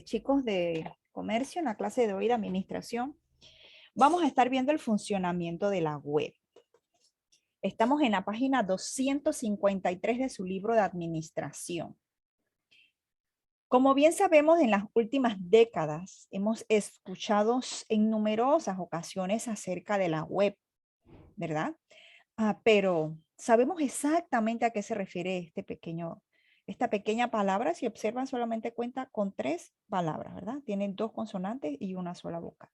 chicos de comercio, en la clase de hoy de administración, vamos a estar viendo el funcionamiento de la web. Estamos en la página 253 de su libro de administración. Como bien sabemos, en las últimas décadas hemos escuchado en numerosas ocasiones acerca de la web, ¿verdad? Pero sabemos exactamente a qué se refiere esta pequeña palabra. Si observan, solamente cuenta con 3 palabras, ¿verdad? Tienen 2 consonantes y una sola vocal.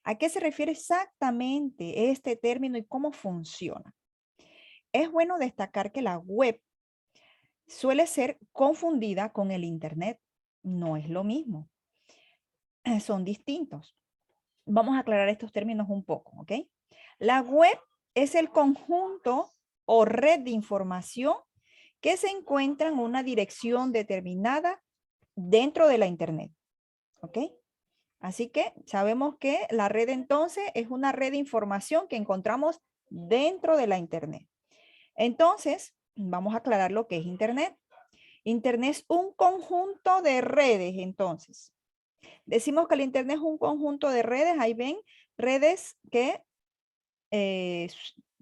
¿A qué se refiere exactamente este término y cómo funciona? Es bueno destacar que la web suele ser confundida con el Internet. No es lo mismo, son distintos. Vamos a aclarar estos términos un poco, ¿ok? La web es el conjunto o red de información que se encuentra en una dirección determinada dentro de la Internet, ¿ok? Así que sabemos que la red entonces es una red de información que encontramos dentro de la Internet. Entonces, vamos a aclarar lo que es Internet. Internet es un conjunto de redes, entonces. Decimos que el Internet es un conjunto de redes, ahí ven, redes que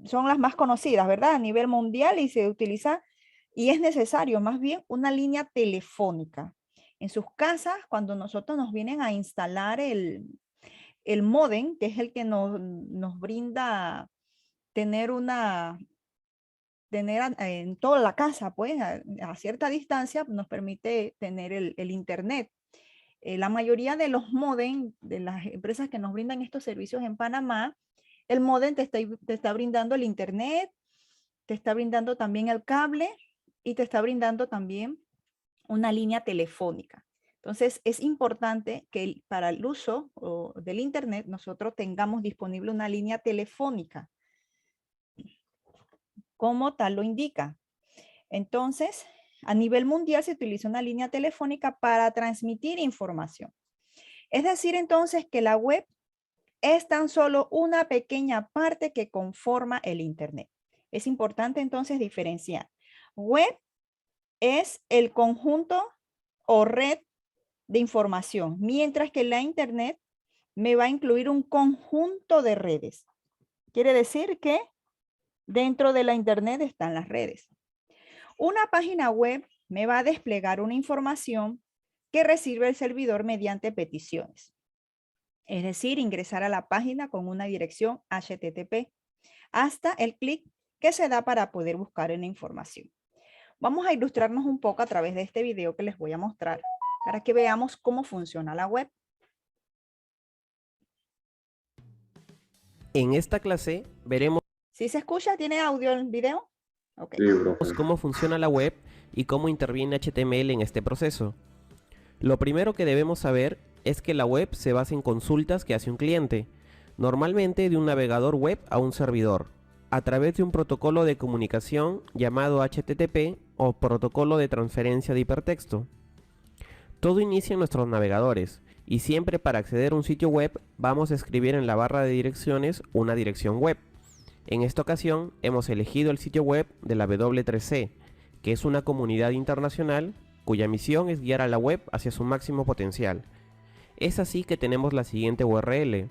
son las más conocidas, ¿verdad? A nivel mundial y se utiliza y es necesario más bien una línea telefónica. En sus casas, cuando nosotros nos vienen a instalar el módem, que es el que nos brinda tener en toda la casa, pues a cierta distancia, nos permite tener el internet. La mayoría de los módem de las empresas que nos brindan estos servicios en Panamá, el módem te está brindando el internet, te está brindando también el cable y te está brindando también una línea telefónica. Entonces, es importante que para el uso del internet nosotros tengamos disponible una línea telefónica, como tal lo indica. Entonces, a nivel mundial se utiliza una línea telefónica para transmitir información. Es decir, entonces, que la web es tan solo una pequeña parte que conforma el Internet. Es importante entonces diferenciar. Web es el conjunto o red de información, mientras que la Internet me va a incluir un conjunto de redes. Quiere decir que dentro de la Internet están las redes. Una página web me va a desplegar una información que recibe el servidor mediante peticiones. Es decir, ingresar a la página con una dirección HTTP hasta el clic que se da para poder buscar en la información. Vamos a ilustrarnos un poco a través de este video que les voy a mostrar para que veamos cómo funciona la web. En esta clase veremos ¿Sí se escucha? ¿Tiene audio el video? Ok. cómo funciona la web y cómo interviene HTML en este proceso. Lo primero que debemos saber es que la web se basa en consultas que hace un cliente, normalmente de un navegador web a un servidor, a través de un protocolo de comunicación llamado HTTP o protocolo de transferencia de hipertexto. Todo inicia en nuestros navegadores y siempre para acceder a un sitio web vamos a escribir en la barra de direcciones una dirección web. En esta ocasión hemos elegido el sitio web de la W3C, que es una comunidad internacional cuya misión es guiar a la web hacia su máximo potencial. Es así que tenemos la siguiente URL: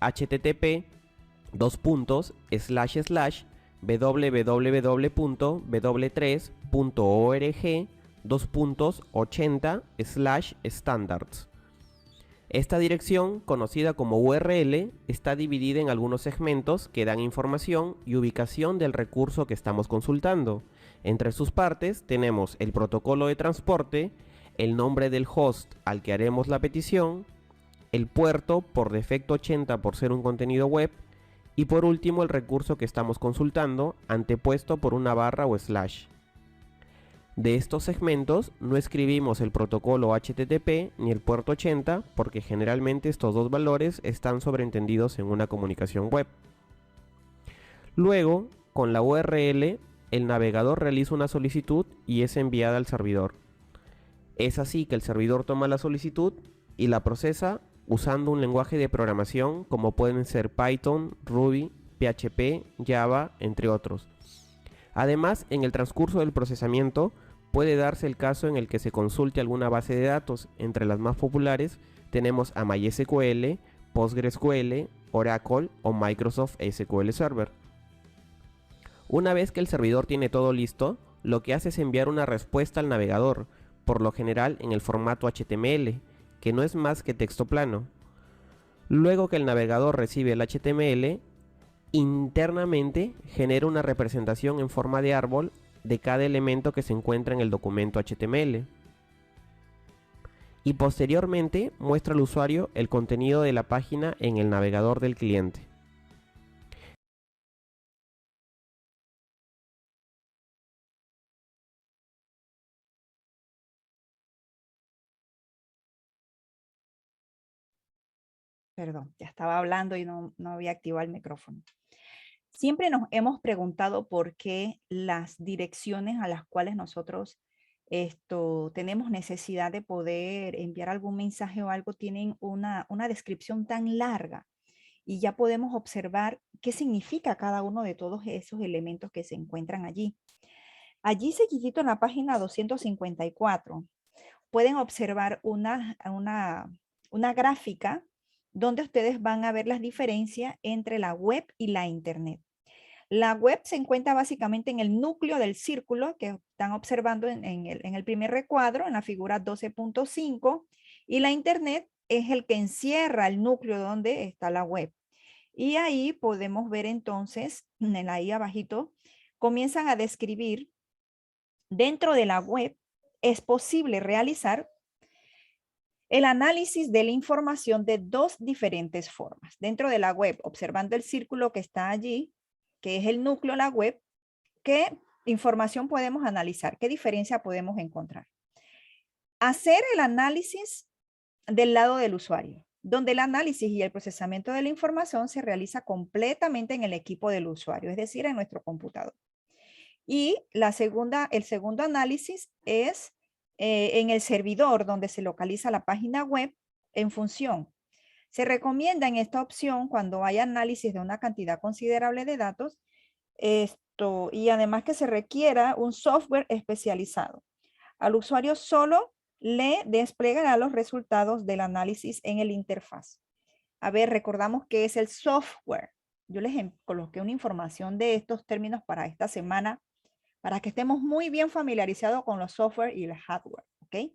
http://www.w3.org/80/standards. Esta dirección, conocida como URL, está dividida en algunos segmentos que dan información y ubicación del recurso que estamos consultando. Entre sus partes tenemos el protocolo de transporte, el nombre del host al que haremos la petición, el puerto, por defecto 80 por ser un contenido web, y por último el recurso que estamos consultando, antepuesto por una barra o slash. De estos segmentos no escribimos el protocolo HTTP ni el puerto 80 porque generalmente estos dos valores están sobreentendidos en una comunicación web. Luego, con la URL, el navegador realiza una solicitud y es enviada al servidor. Es así que el servidor toma la solicitud y la procesa usando un lenguaje de programación como pueden ser Python, Ruby, PHP, Java, entre otros. Además, en el transcurso del procesamiento, Puede darse el caso en el que se consulte alguna base de datos. Entre las más populares tenemos a MySQL, PostgreSQL, Oracle o Microsoft SQL Server. Una vez que el servidor tiene todo listo, lo que hace es enviar una respuesta al navegador, por lo general en el formato HTML, que no es más que texto plano. Luego que el navegador recibe el HTML, internamente genera una representación en forma de árbol de cada elemento que se encuentra en el documento HTML. Y posteriormente muestra al usuario el contenido de la página en el navegador del cliente. Perdón, ya estaba hablando y no había activado el micrófono. Siempre nos hemos preguntado por qué las direcciones a las cuales nosotros tenemos necesidad de poder enviar algún mensaje o algo tienen una descripción tan larga, y ya podemos observar qué significa cada uno de todos esos elementos que se encuentran allí. Allí seguidito en la página 254 pueden observar una gráfica donde ustedes van a ver las diferencias entre la web y la internet. La web se encuentra básicamente en el núcleo del círculo que están observando en el primer recuadro, en la figura 12.5, y la internet es el que encierra el núcleo donde está la web. Y ahí podemos ver entonces, ahí abajito, comienzan a describir dentro de la web es posible realizar el análisis de la información de dos diferentes formas. Dentro de la web, observando el círculo que está allí, que es el núcleo de la web, ¿qué información podemos analizar? ¿Qué diferencia podemos encontrar? Hacer el análisis del lado del usuario, donde el análisis y el procesamiento de la información se realiza completamente en el equipo del usuario, es decir, en nuestro computador. Y el segundo análisis es en el servidor donde se localiza la página web en función. Se recomienda en esta opción cuando hay análisis de una cantidad considerable de datos y además que se requiera un software especializado. Al usuario solo le desplegará los resultados del análisis en el interfaz. A ver, recordamos que es el software. Yo les coloqué una información de estos términos para esta semana, para que estemos muy bien familiarizados con los software y el hardware, ¿ok?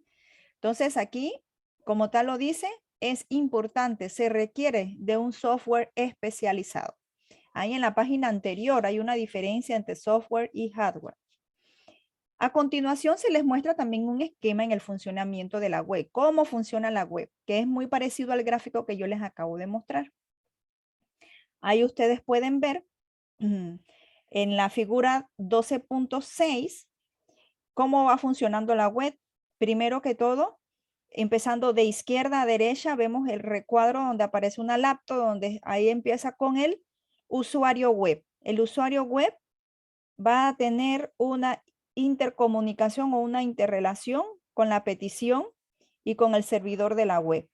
Entonces aquí, como tal lo dice, es importante, se requiere de un software especializado. Ahí en la página anterior hay una diferencia entre software y hardware. A continuación se les muestra también un esquema en el funcionamiento de la web, cómo funciona la web, que es muy parecido al gráfico que yo les acabo de mostrar. Ahí ustedes pueden ver en la figura 12.6 cómo va funcionando la web. Primero que todo, empezando de izquierda a derecha, vemos el recuadro donde aparece una laptop, donde ahí empieza con el usuario web. El usuario web va a tener una intercomunicación o una interrelación con la petición y con el servidor de la web.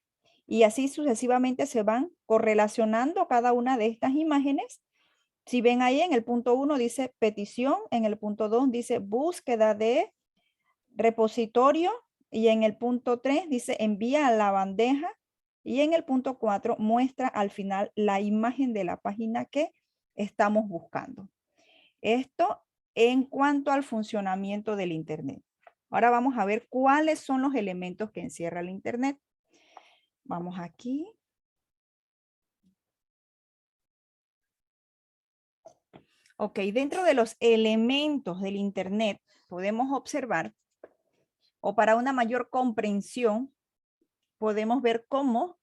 Y así sucesivamente se van correlacionando cada una de estas imágenes. Si ven ahí en el punto 1 dice petición, en el punto 2 dice búsqueda de repositorio y en el punto 3 dice envía a la bandeja y en el punto 4 muestra al final la imagen de la página que estamos buscando. Esto en cuanto al funcionamiento del Internet. Ahora vamos a ver cuáles son los elementos que encierra el Internet. Vamos aquí. Ok, dentro de los elementos del Internet podemos observar, o para una mayor comprensión, podemos ver cómo,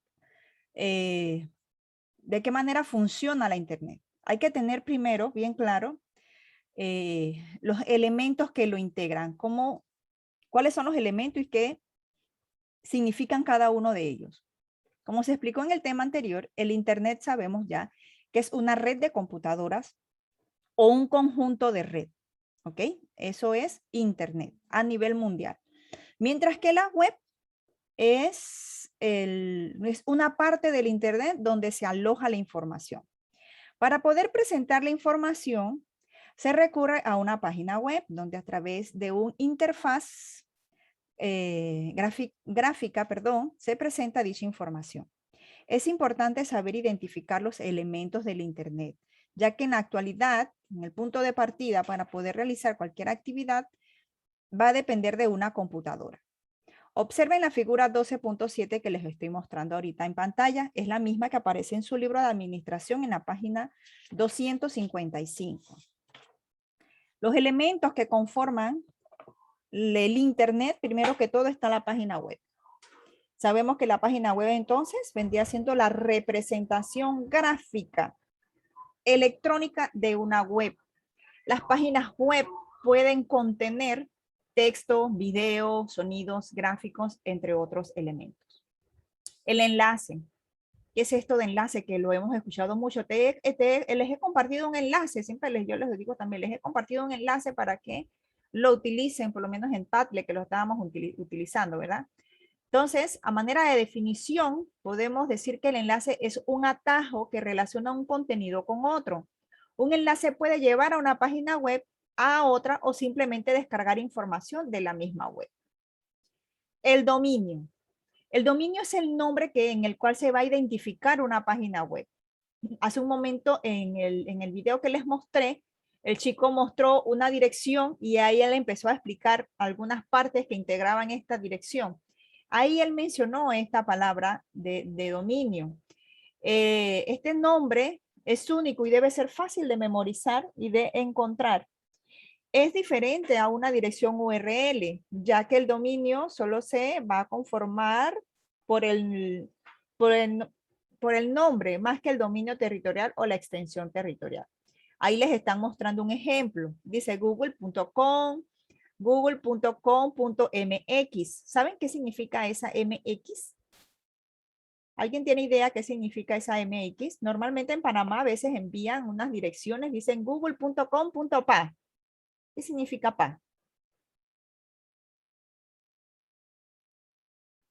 de qué manera funciona la Internet. Hay que tener primero bien claro los elementos que lo integran, cuáles son los elementos y qué significan cada uno de ellos. Como se explicó en el tema anterior, el Internet sabemos ya que es una red de computadoras o un conjunto de red, ¿ok? Eso es Internet a nivel mundial. Mientras que la web es una parte del Internet donde se aloja la información. Para poder presentar la información, Se recurre a una página web donde a través de un interfaz gráfica, se presenta dicha información. Es importante saber identificar los elementos del Internet, ya que en la actualidad, en el punto de partida para poder realizar cualquier actividad, va a depender de una computadora. Observen la figura 12.7 que les estoy mostrando ahorita en pantalla. Es la misma que aparece en su libro de administración en la página 255. Los elementos que conforman el Internet, primero que todo está la página web. Sabemos que la página web entonces vendría siendo la representación gráfica electrónica de una web. Las páginas web pueden contener texto, video, sonidos, gráficos, entre otros elementos. El enlace. ¿Qué es esto de enlace? Que lo hemos escuchado mucho. Les he compartido un enlace, siempre yo les digo también, les he compartido un enlace para que lo utilicen, por lo menos en Padlet, que lo estábamos utilizando, ¿verdad? Entonces, a manera de definición, podemos decir que el enlace es un atajo que relaciona un contenido con otro. Un enlace puede llevar a una página web a otra o simplemente descargar información de la misma web. El dominio. El dominio es el nombre en el cual se va a identificar una página web. Hace un momento en el video que les mostré, el chico mostró una dirección y ahí él empezó a explicar algunas partes que integraban esta dirección. Ahí él mencionó esta palabra de dominio. Este nombre es único y debe ser fácil de memorizar y de encontrar. Es diferente a una dirección URL, ya que el dominio solo se va a conformar por el nombre, más que el dominio territorial o la extensión territorial. Ahí les están mostrando un ejemplo. Dice google.com, google.com.mx. ¿Saben qué significa esa MX? ¿Alguien tiene idea qué significa esa MX? Normalmente en Panamá a veces envían unas direcciones, dicen google.com.pa. ¿Qué significa pa?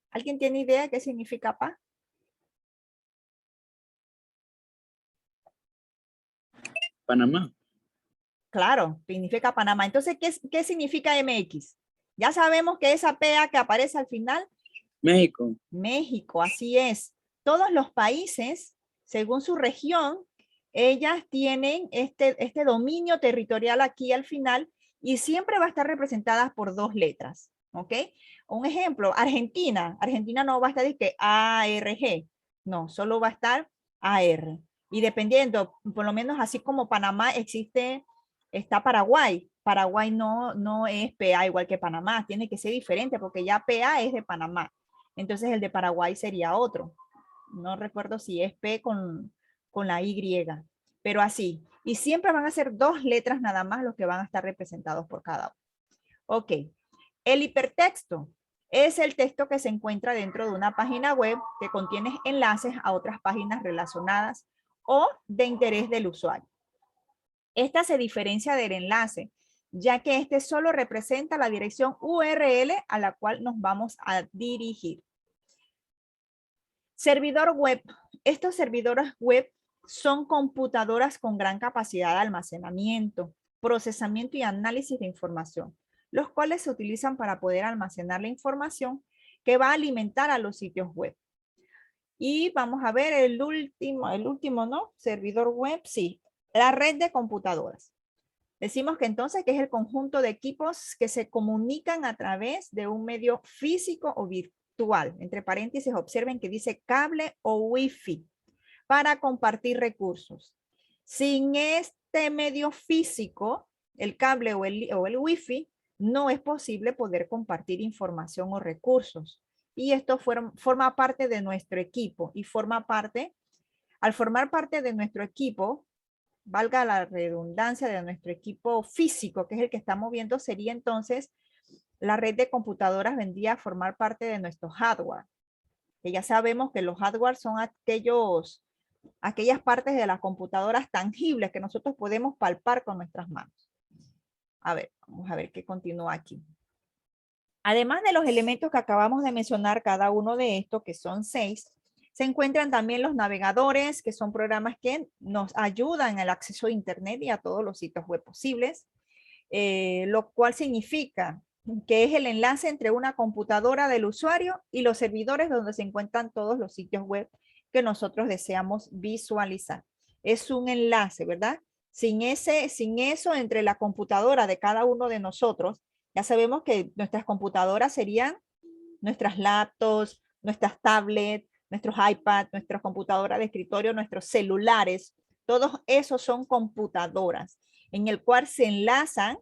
¿Alguien tiene idea qué significa pa? Panamá. Claro, significa Panamá. Entonces, ¿qué significa MX? Ya sabemos que esa PA que aparece al final. México. México, así es. Todos los países, según su región, ellas tienen este dominio territorial aquí al final y siempre va a estar representada por dos letras, ¿ok? Un ejemplo, Argentina. Argentina no va a estar de que ARG, no, solo va a estar AR. Y dependiendo, por lo menos así como Panamá está Paraguay. Paraguay no es PA igual que Panamá, tiene que ser diferente porque ya PA es de Panamá. Entonces el de Paraguay sería otro. No recuerdo si es P con la Y, pero así. Y siempre van a ser dos letras nada más los que van a estar representados por cada uno. Ok. El hipertexto es el texto que se encuentra dentro de una página web que contiene enlaces a otras páginas relacionadas o de interés del usuario. Esta se diferencia del enlace, ya que este solo representa la dirección URL a la cual nos vamos a dirigir. Servidor web. Estos servidores web son computadoras con gran capacidad de almacenamiento, procesamiento y análisis de información, los cuales se utilizan para poder almacenar la información que va a alimentar a los sitios web. Y vamos a ver el último, ¿no? Servidor web, sí. La red de computadoras. Decimos que entonces que es el conjunto de equipos que se comunican a través de un medio físico o virtual. Entre paréntesis, observen que dice cable o wifi para compartir recursos. Sin este medio físico, el cable o el wifi, no es posible poder compartir información o recursos. Y esto forma parte de nuestro equipo y al formar parte de nuestro equipo, valga la redundancia, de nuestro equipo físico, que es el que estamos viendo, sería entonces la red de computadoras vendría a formar parte de nuestro hardware. Que ya sabemos que los hardware son aquellas partes de las computadoras tangibles que nosotros podemos palpar con nuestras manos. A ver, vamos a ver qué continúa aquí. Además de los elementos que acabamos de mencionar, cada uno de estos, que son 6, Se encuentran también los navegadores, que son programas que nos ayudan al acceso a Internet y a todos los sitios web posibles, lo cual significa que es el enlace entre una computadora del usuario y los servidores donde se encuentran todos los sitios web que nosotros deseamos visualizar. Es un enlace, ¿verdad? Sin eso entre la computadora de cada uno de nosotros, ya sabemos que nuestras computadoras serían nuestras laptops, nuestras tablets, nuestros iPads, nuestras computadoras de escritorio, nuestros celulares. Todos esos son computadoras en el cual se enlazan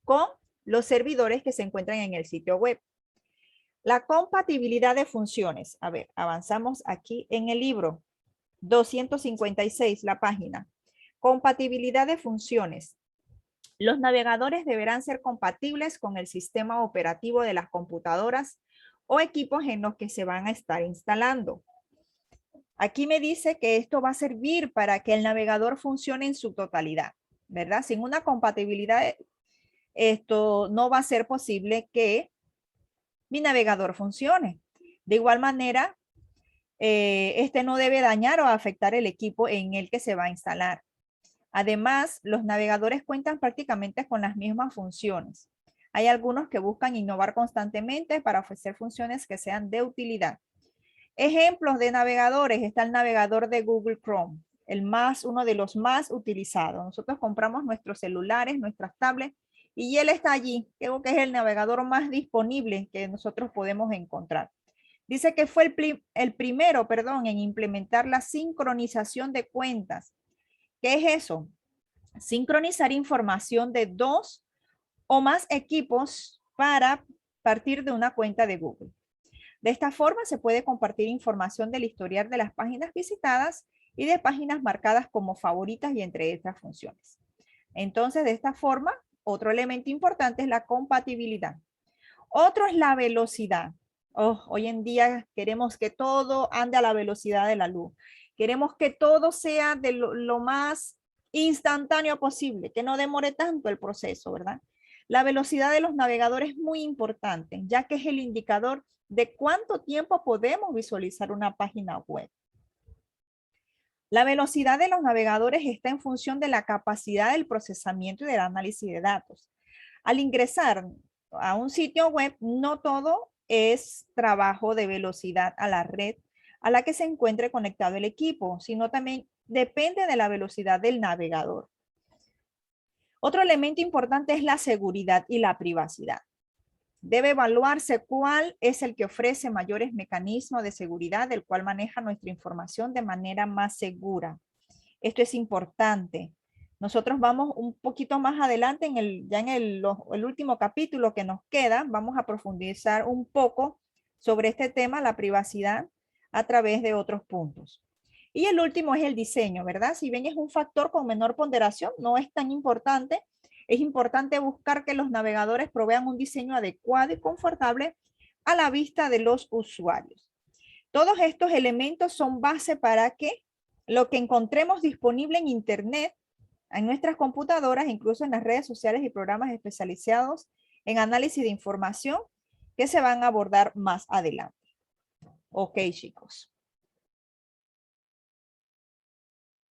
con los servidores que se encuentran en el sitio web. La compatibilidad de funciones. A ver, avanzamos aquí en el libro. 256, la página. Compatibilidad de funciones. Los navegadores deberán ser compatibles con el sistema operativo de las computadoras o equipos en los que se van a estar instalando. Aquí me dice que esto va a servir para que el navegador funcione en su totalidad, ¿verdad? Sin una compatibilidad, esto no va a ser posible que mi navegador funcione. De igual manera, este no debe dañar o afectar el equipo en el que se va a instalar. Además, los navegadores cuentan prácticamente con las mismas funciones. Hay algunos que buscan innovar constantemente para ofrecer funciones que sean de utilidad. Ejemplos de navegadores, está el navegador de Google Chrome, uno de los más utilizados. Nosotros compramos nuestros celulares, nuestras tablets, y él está allí. Creo que es el navegador más disponible que nosotros podemos encontrar. Dice que fue el primero en implementar la sincronización de cuentas. ¿Qué es eso? Sincronizar información de 2 o más equipos para partir de una cuenta de Google. De esta forma se puede compartir información del historial de las páginas visitadas y de páginas marcadas como favoritas y entre estas funciones. Entonces, de esta forma, otro elemento importante es la compatibilidad. Otro es la velocidad. Hoy en día queremos que todo ande a la velocidad de la luz. Queremos que todo sea de lo más instantáneo posible, que no demore tanto el proceso, ¿verdad? La velocidad de los navegadores es muy importante, ya que es el indicador de cuánto tiempo podemos visualizar una página web. La velocidad de los navegadores está en función de la capacidad del procesamiento y del análisis de datos. Al ingresar a un sitio web, no todo es trabajo de velocidad a la red a la que se encuentre conectado el equipo, sino también depende de la velocidad del navegador. Otro elemento importante es la seguridad y la privacidad. Debe evaluarse cuál es el que ofrece mayores mecanismos de seguridad, del cual maneja nuestra información de manera más segura. Esto es importante. Nosotros vamos un poquito más adelante, ya en el último capítulo que nos queda, vamos a profundizar un poco sobre este tema, la privacidad, a través de otros puntos. Y el último es el diseño, ¿verdad? Si bien es un factor con menor ponderación, no es tan importante. Es importante buscar que los navegadores provean un diseño adecuado y confortable a la vista de los usuarios. Todos estos elementos son base para que lo que encontremos disponible en Internet, en nuestras computadoras, incluso en las redes sociales y programas especializados en análisis de información que se van a abordar más adelante. Ok, chicos.